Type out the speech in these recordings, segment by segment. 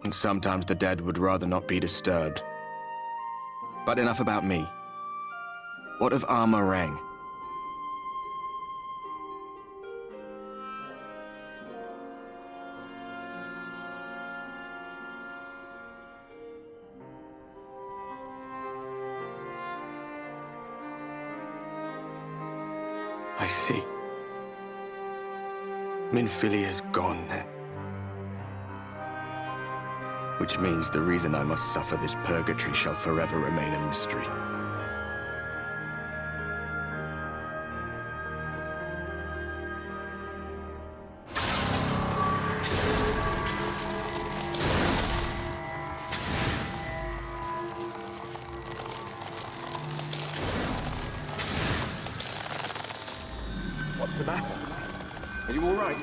and sometimes the dead would rather not be disturbed. But enough about me. What of Armorang? I see. Minfilia's gone then. Which means the reason I must suffer this purgatory shall forever remain a mystery. What's the matter? Are you all right?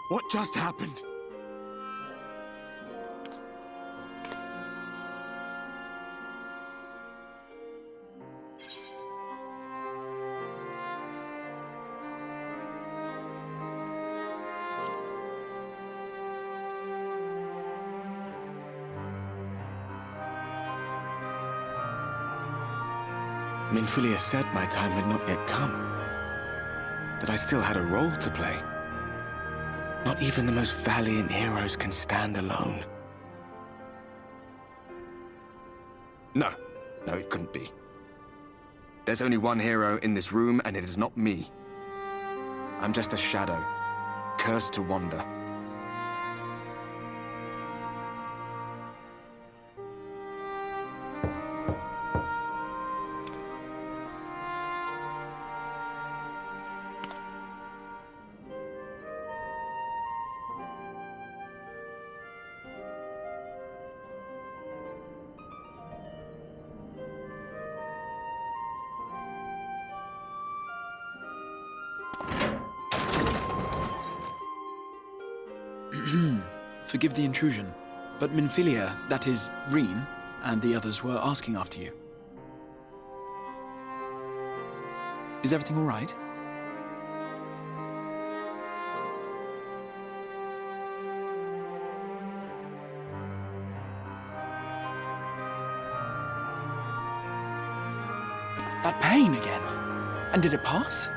What just happened? Minfilia said my time had not yet come. That I still had a role to play. Not even the most valiant heroes can stand alone. No, it couldn't be. There's only one hero in this room, and it is not me. I'm just a shadow, cursed to wander. Forgive the intrusion, but Minfilia, that is, Rean, and the others were asking after you. Is everything all right? That pain again? And did it pass?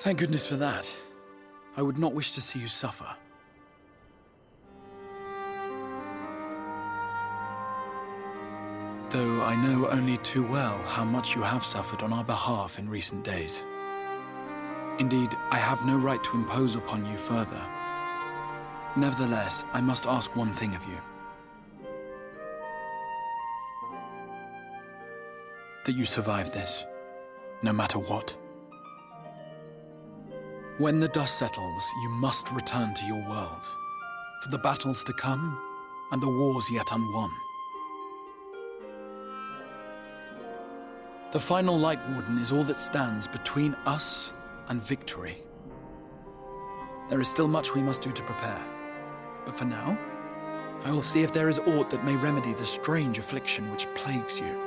Thank goodness for that. I would not wish to see you suffer. Though I know only too well how much you have suffered on our behalf in recent days. Indeed, I have no right to impose upon you further. Nevertheless, I must ask one thing of you. That you survive this, no matter what. When the dust settles, you must return to your world, for the battles to come and the wars yet unwon. The final Light Warden is all that stands between us and victory. There is still much we must do to prepare, but for now, I will see if there is aught that may remedy the strange affliction which plagues you.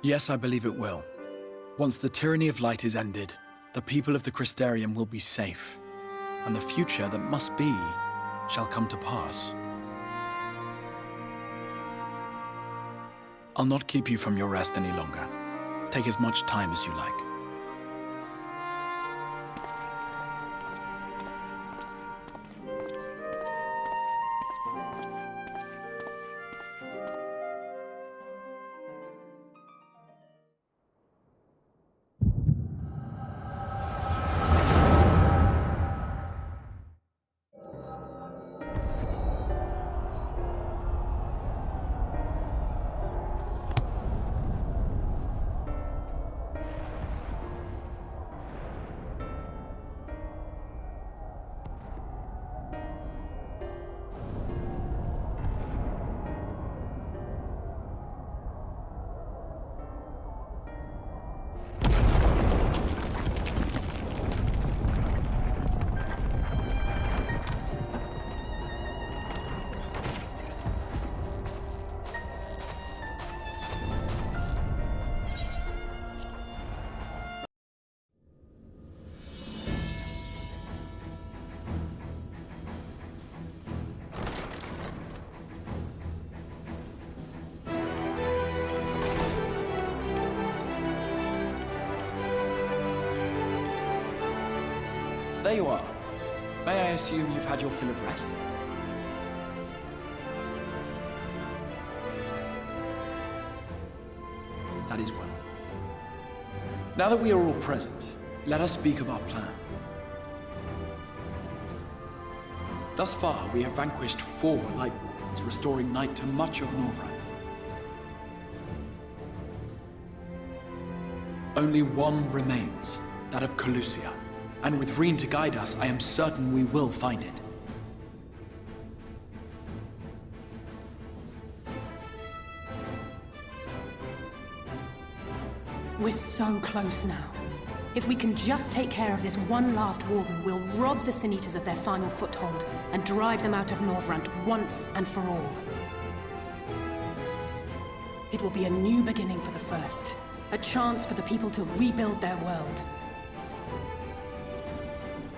Yes, I believe it will. Once the tyranny of light is ended, the people of the Crystarium will be safe, and the future that must be shall come to pass. I'll not keep you from your rest any longer. Take as much time as you like. there you are. May I assume you've had your fill of rest? That is well. Now that we are all present, let us speak of our plan. Thus far, we have vanquished 4 Light Wardens, restoring night to much of Norvrand. Only one remains, that of Calusia. And with Reen to guide us, I am certain we will find it. We're so close now. If we can just take care of this one last Warden, we'll rob the Sin Eaters of their final foothold and drive them out of Norvrand once and for all. It will be a new beginning for the First. A chance for the people to rebuild their world.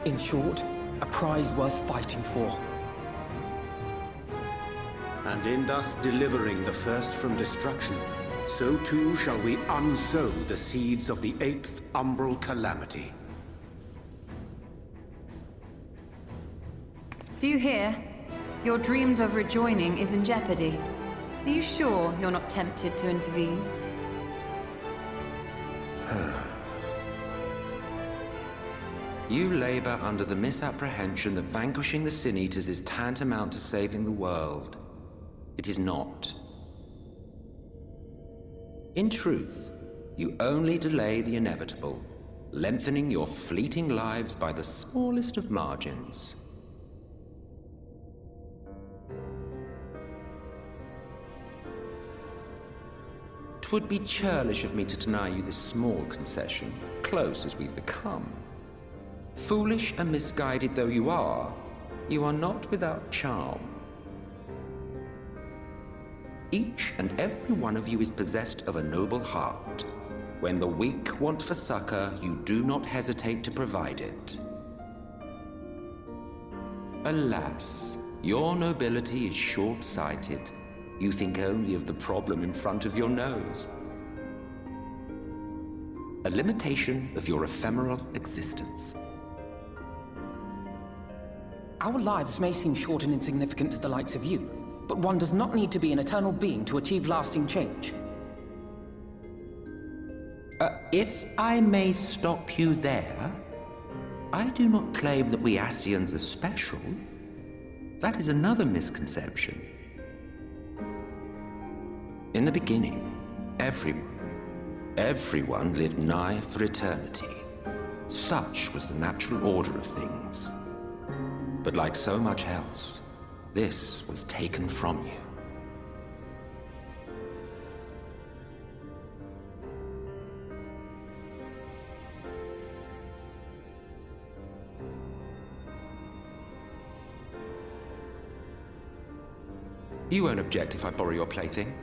In short, a prize worth fighting for. And in thus delivering the First from destruction, so too shall we unsow the seeds of the 8th Umbral Calamity. Do you hear? Your dreams of rejoining is in jeopardy. Are you sure you're not tempted to intervene? You labor under the misapprehension that vanquishing the Sin Eaters is tantamount to saving the world. It is not. In truth, you only delay the inevitable, lengthening your fleeting lives by the smallest of margins. Twould be churlish of me to deny you this small concession, close as we've become. Foolish and misguided though you are not without charm. Each and every one of you is possessed of a noble heart. When the weak want for succor, you do not hesitate to provide it. Alas, your nobility is short-sighted. You think only of the problem in front of your nose. A limitation of your ephemeral existence. Our lives may seem short and insignificant to the likes of you, but one does not need to be an eternal being to achieve lasting change. If I may stop you there, I do not claim that we Ascians are special. That is another misconception. In the beginning, everyone lived nigh for eternity. Such was the natural order of things. But like so much else, this was taken from you. You won't object if I borrow your plaything?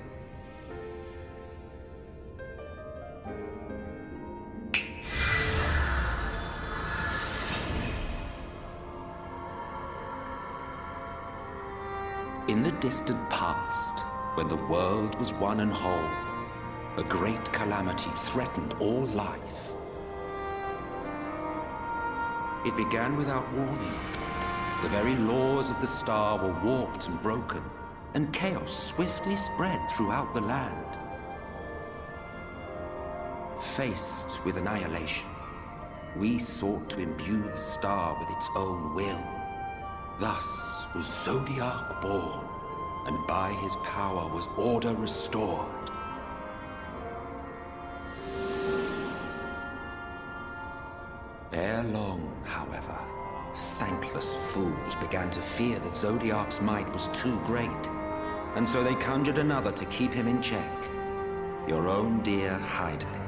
In the distant past, when the world was one and whole, a great calamity threatened all life. It began without warning. The very laws of the star were warped and broken, and chaos swiftly spread throughout the land. Faced with annihilation, we sought to imbue the star with its own will. Thus was Zodiark born, and by his power was order restored. Ere long, however, thankless fools began to fear that Zodiark's might was too great, and so they conjured another to keep him in check. Your own dear Hydaelyn.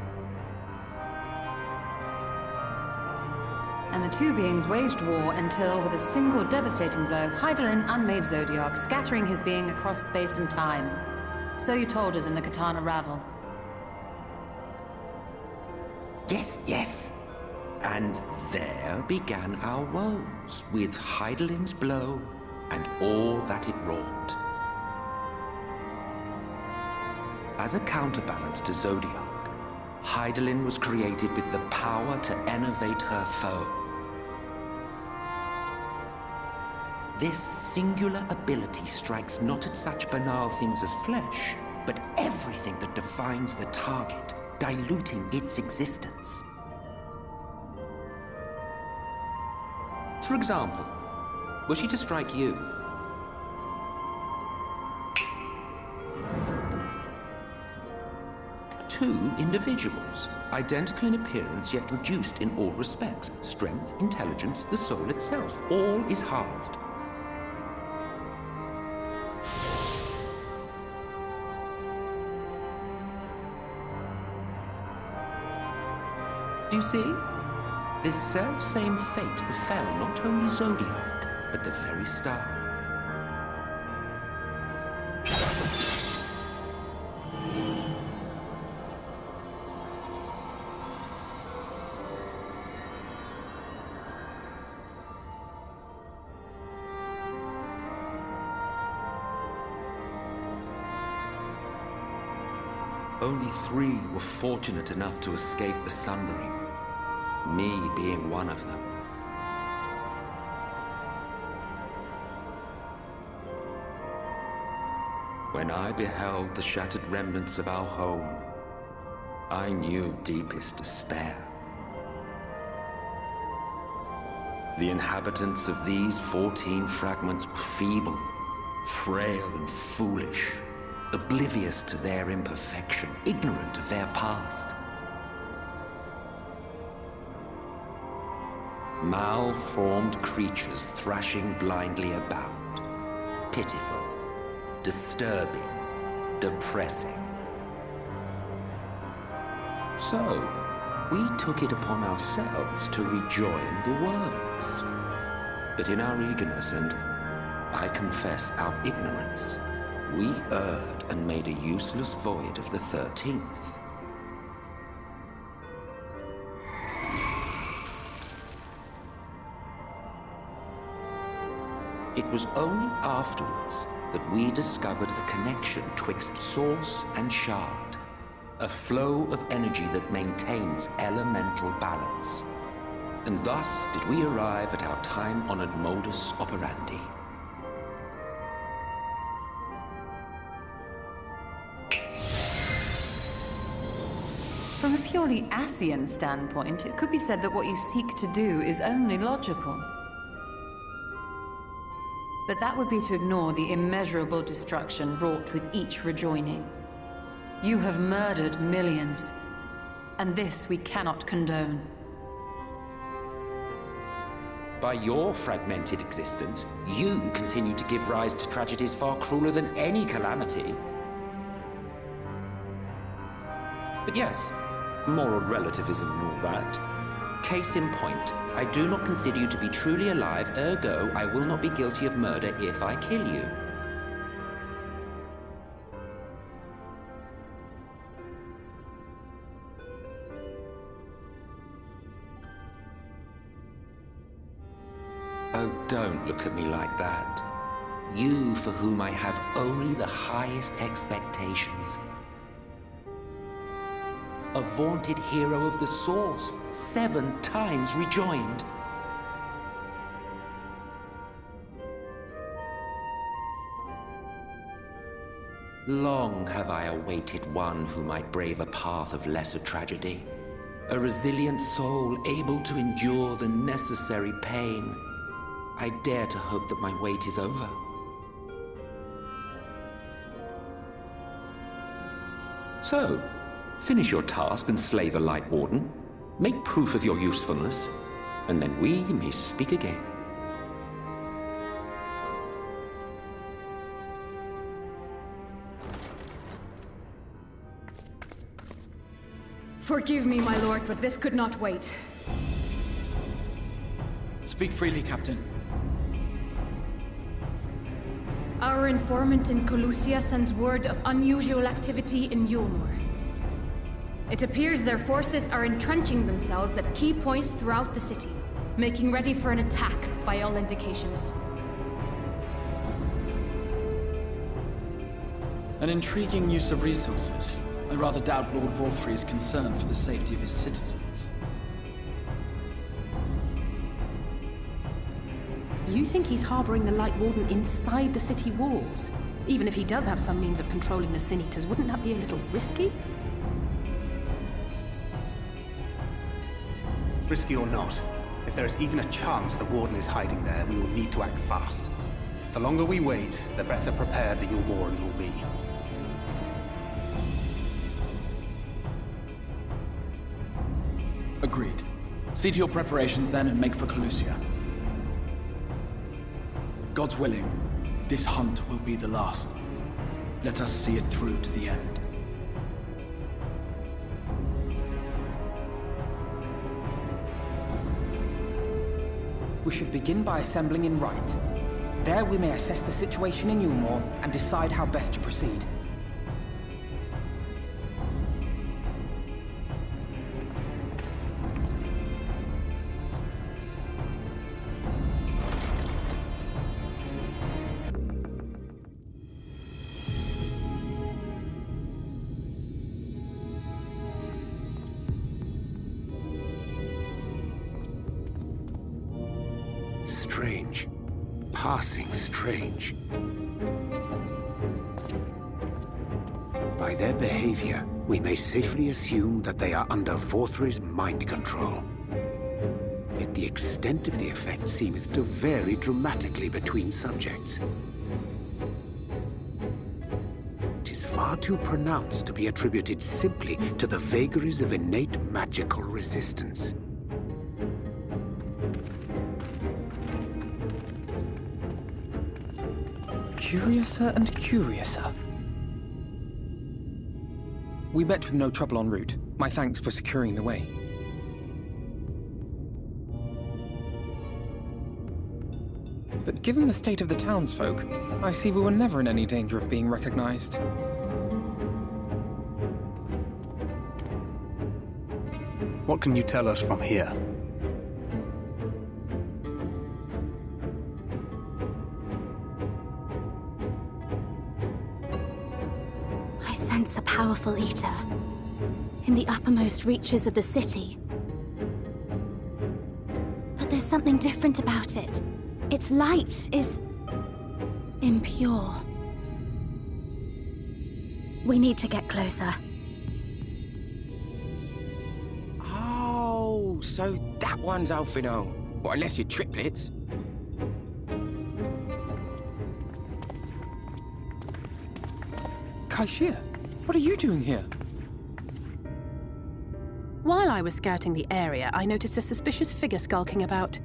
And the two beings waged war until, with a single devastating blow, Hydaelyn unmade Zodiark, scattering his being across space and time. So you told us in the Katana Ravel. Yes, yes. And there began our woes, with Hydaelyn's blow and all that it wrought. As a counterbalance to Zodiark, Hydaelyn was created with the power to enervate her foe. This singular ability strikes not at such banal things as flesh, but everything that defines the target, diluting its existence. For example, were she to strike you, two individuals, identical in appearance yet reduced in all respects. Strength, intelligence, the soul itself, all is halved. Do you see? This self-same fate befell not only Zodiac, but the very star. Only 3 were fortunate enough to escape the Sundering, me being one of them. When I beheld the shattered remnants of our home, I knew deepest despair. The inhabitants of these 14 fragments were feeble, frail and foolish, oblivious to their imperfection, ignorant of their past. Malformed creatures thrashing blindly about. Pitiful, disturbing, depressing. So, we took it upon ourselves to rejoin the worlds. But in our eagerness and, I confess, our ignorance, we erred and made a useless void of the 13th. It was only afterwards that we discovered a connection twixt source and shard. A flow of energy that maintains elemental balance. And thus did we arrive at our time-honored modus operandi. From a purely Ascian standpoint, it could be said that what you seek to do is only logical. But that would be to ignore the immeasurable destruction wrought with each rejoining. You have murdered millions, and this we cannot condone. By your fragmented existence, you continue to give rise to tragedies far crueler than any calamity. But yes, moral relativism and all that. Case in point, I do not consider you to be truly alive, ergo, I will not be guilty of murder if I kill you. Oh, don't look at me like that. You for whom I have only the highest expectations. A vaunted hero of the Source, 7 times rejoined. Long have I awaited one who might brave a path of lesser tragedy. A resilient soul able to endure the necessary pain. I dare to hope that my wait is over. So, finish your task and slay the Light Warden. Make proof of your usefulness, and then we may speak again. Forgive me, my lord, but this could not wait. Speak freely, Captain. Our informant in Colusia sends word of unusual activity in Yulmur. It appears their forces are entrenching themselves at key points throughout the city, making ready for an attack by all indications. An intriguing use of resources. I rather doubt Lord Vorthry is concerned for the safety of his citizens. You think he's harboring the Light Warden inside the city walls? Even if he does have some means of controlling the Sin Eaters, wouldn't that be a little risky? Risky or not, if there is even a chance the Warden is hiding there, we will need to act fast. The longer we wait, the better prepared the Yulmorans will be. Agreed. See to your preparations then and make for Calusia. God's willing, this hunt will be the last. Let us see it through to the end. We should begin by assembling in Rite. There we may assess the situation in Yulmore and decide how best to proceed. Strange. Passing strange. By their behavior, we may safely assume that they are under Vorthri's mind control. Yet the extent of the effect seemeth to vary dramatically between subjects. It is far too pronounced to be attributed simply to the vagaries of innate magical resistance. Curiouser and curiouser. We met with no trouble en route. My thanks for securing the way. But given the state of the townsfolk, I see we were never in any danger of being recognized. What can you tell us from here? I sense a powerful eater in the uppermost reaches of the city. But there's something different about it. Its light is impure. We need to get closer. Oh, so that one's Alphinaud. Well, unless you're triplets. Kaishir, what are you doing here? While I was scouting the area, I noticed a suspicious figure skulking about.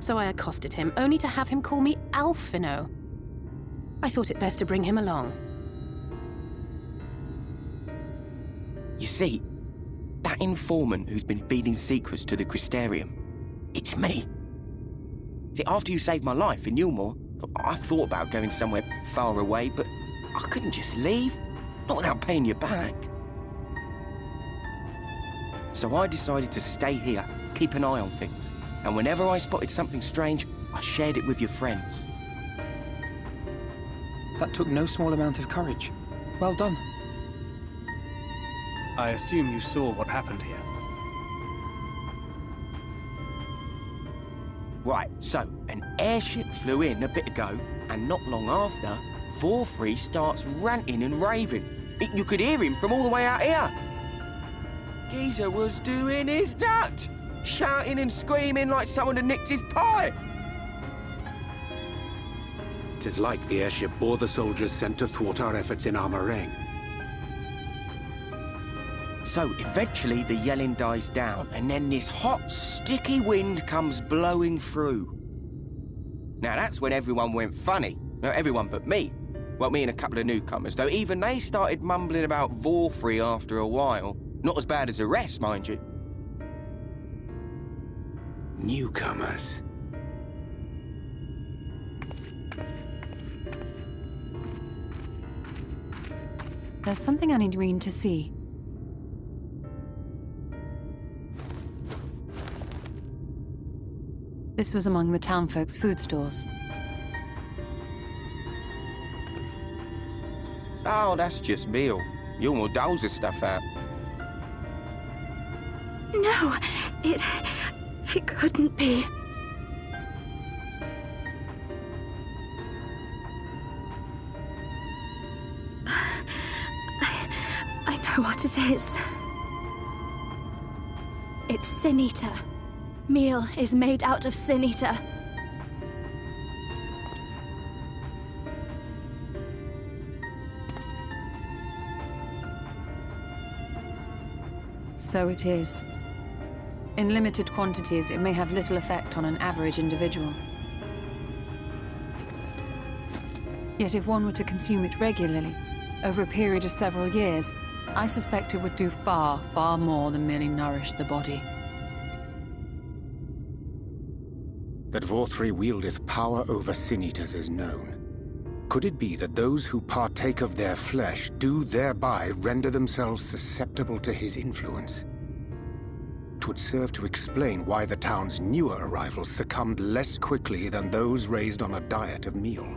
So I accosted him, only to have him call me Alphinaud. I thought it best to bring him along. You see, that informant who's been feeding secrets to the Crystarium, it's me. See, after you saved my life in Yulmore, I thought about going somewhere far away, but I couldn't just leave, not without paying you back. So I decided to stay here, keep an eye on things, and whenever I spotted something strange, I shared it with your friends. That took no small amount of courage. Well done. I assume you saw what happened here. Right, so an airship flew in a bit ago, and not long after, Vorthri starts ranting and raving. You could hear him from all the way out here. Geezer was doing his nut, shouting and screaming like someone had nicked his pie. 'Tis like the airship bore the soldiers sent to thwart our efforts in Armorang. So eventually the yelling dies down, and then this hot, sticky wind comes blowing through. Now that's when everyone went funny. No, everyone but me. Well, me and a couple of newcomers, though even they started mumbling about Vorthri after a while. Not as bad as the rest, mind you. Newcomers. There's something I need Reen to see. This was among the townfolk's food stores. Oh, that's just meal. Yulmore doles the stuff out. No, it couldn't be. what it is. It's Sin Eater. Meal is made out of Sin Eater. So it is. In limited quantities, it may have little effect on an average individual. Yet if one were to consume it regularly, over a period of several years, I suspect it would do far, far more than merely nourish the body. That Vorthri wieldeth power over Sin-Eaters is known. Could it be that those who partake of their flesh do thereby render themselves susceptible to his influence? It would serve to explain why the town's newer arrivals succumbed less quickly than those raised on a diet of meal.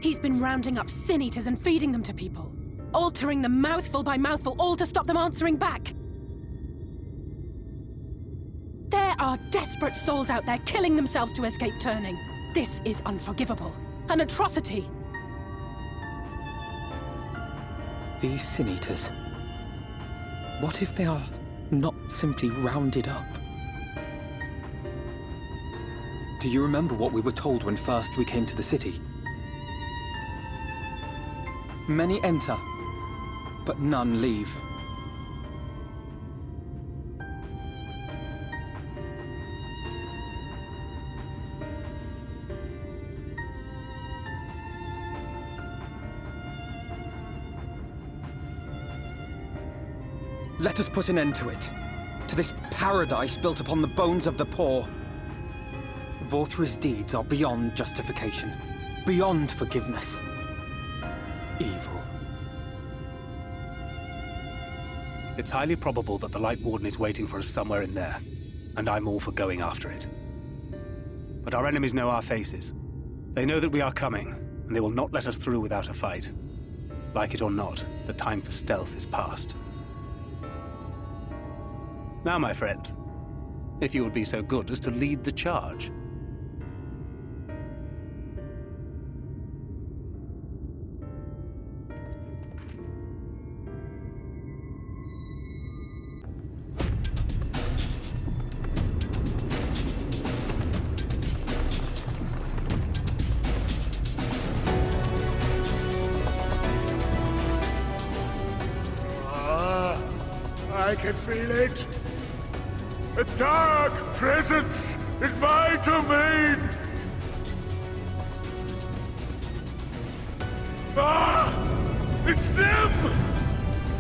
He's been rounding up Sin-Eaters and feeding them to people. Altering them mouthful by mouthful, all to stop them answering back. There are desperate souls out there killing themselves to escape turning. This is unforgivable. An atrocity. These Sin-Eaters. What if they are not simply rounded up? Do you remember what we were told when first we came to the city? Many enter, but none leave. Let us put an end to it. To this paradise built upon the bones of the poor. Vorthri's deeds are beyond justification. Beyond forgiveness. Evil. It's highly probable that the Light Warden is waiting for us somewhere in there, and I'm all for going after it. But our enemies know our faces. They know that we are coming, and they will not let us through without a fight. Like it or not, the time for stealth is past. Now, my friend, if you would be so good as to lead the charge. I can feel it. A dark presence in my domain! Ah! It's them!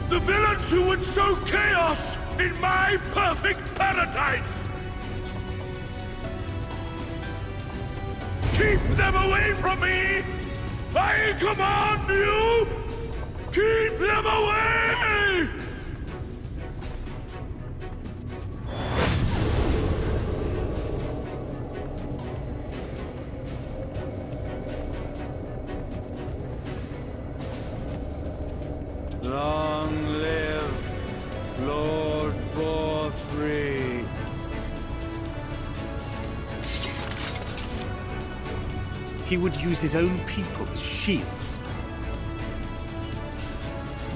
The villains who would sow chaos in my perfect paradise! Keep them away from me! I command you! Keep them away! Long live Lord Vorthri. He would use his own people as shields.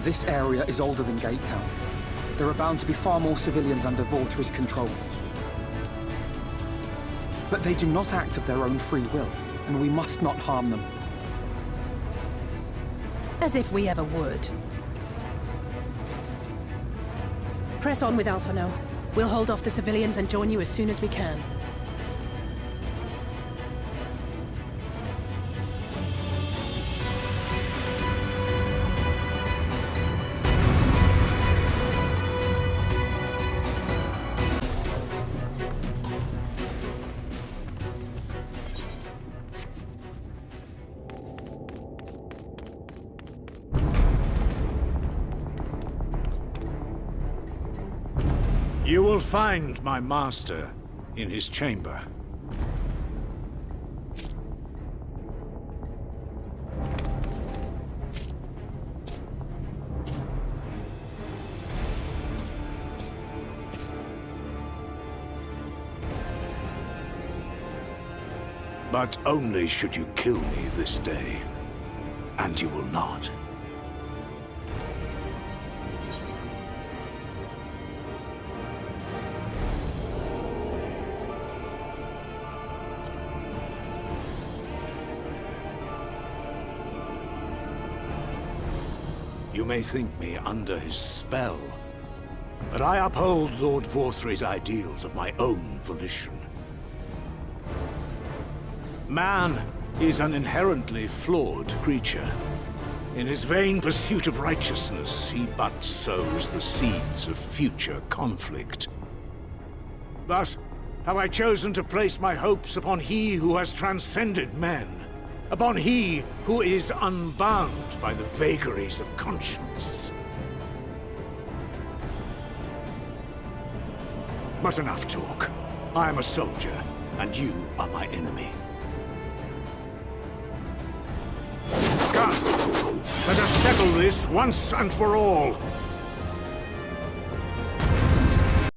This area is older than Gatetown. There are bound to be far more civilians under Vorthri's control. But they do not act of their own free will, and we must not harm them. As if we ever would. Press on with Alphinaud. We'll hold off the civilians and join you as soon as we can. You will find my master in his chamber. But only should you kill me this day, and you will not. You may think me under his spell, but I uphold Lord Vorthry's ideals of my own volition. Man is an inherently flawed creature. In his vain pursuit of righteousness, he but sows the seeds of future conflict. Thus, have I chosen to place my hopes upon he who has transcended men, upon he who is unbound by the vagaries of conscience. But enough talk. I am a soldier, and you are my enemy. Come, let us settle this once and for all.